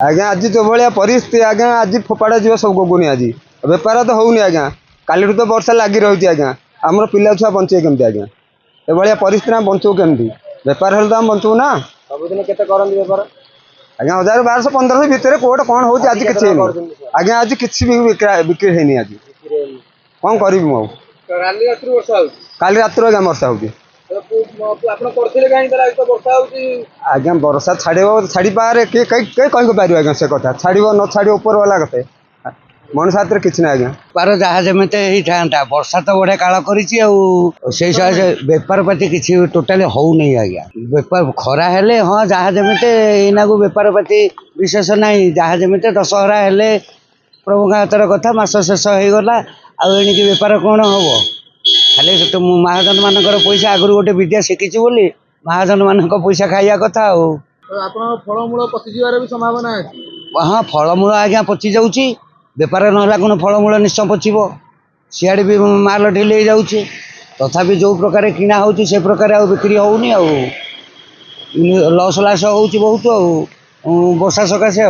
आज्ञा आज जो भाया परिस्थिति आज्ञा आज फोपाड़ा जीव सब गोगुनी आज बेपार तो होनी आज्ञा काली तो वर्षा लगी रही आज्ञा आमर पिला छुआ बचे केमती आज्ञा ए परिस्थिति बचू केमती बेपार हेल्ले तो आम बचू ना सबुदिन के बेपार आज्ञा 1000 1200 1500 भितर कोट कौन हो आज कि आज्ञा आज कि बिक्री है आज कौन करी काली रात आज्ञा वर्षा हो आज्ञा वर्षा छाड़ छाड़ी पारे किए कही पार आज्ञा से कथा छाड़ न छाड़ ऊपर वाला कथे मनुष्य हाथ में किसी ना आज्ञा बेपार जहाँ जमी था वर्षा तो बढ़िया काल कर बेपार पाति किसी टोटाली हो नहीं आज्ञा बेपार खरा हेले हाँ जहाँ जमी एना को बेपार पाति विशेष ना जहाँ जमी दशहरा हेले प्रभु हाथर कथा मस शेष हो गला आणिक बेपार कौन हम खाली तो महाजन मान पैसा आगु गोटे विद्या शिखी बोली महाजन मान पैसा खाइया कथा फलमूल पचिजार भी संभावना है। हाँ फलमूल आज्ञा पचि जाऊँगी बेपार ना कौन फलमूल निश्चय पचिब सियाड़े भी माल ढिले जाऊँगी तथापि जो प्रकार किणा हो प्रकार आ बिक्री होनी लस लास हो बहुत वर्षा सकाशे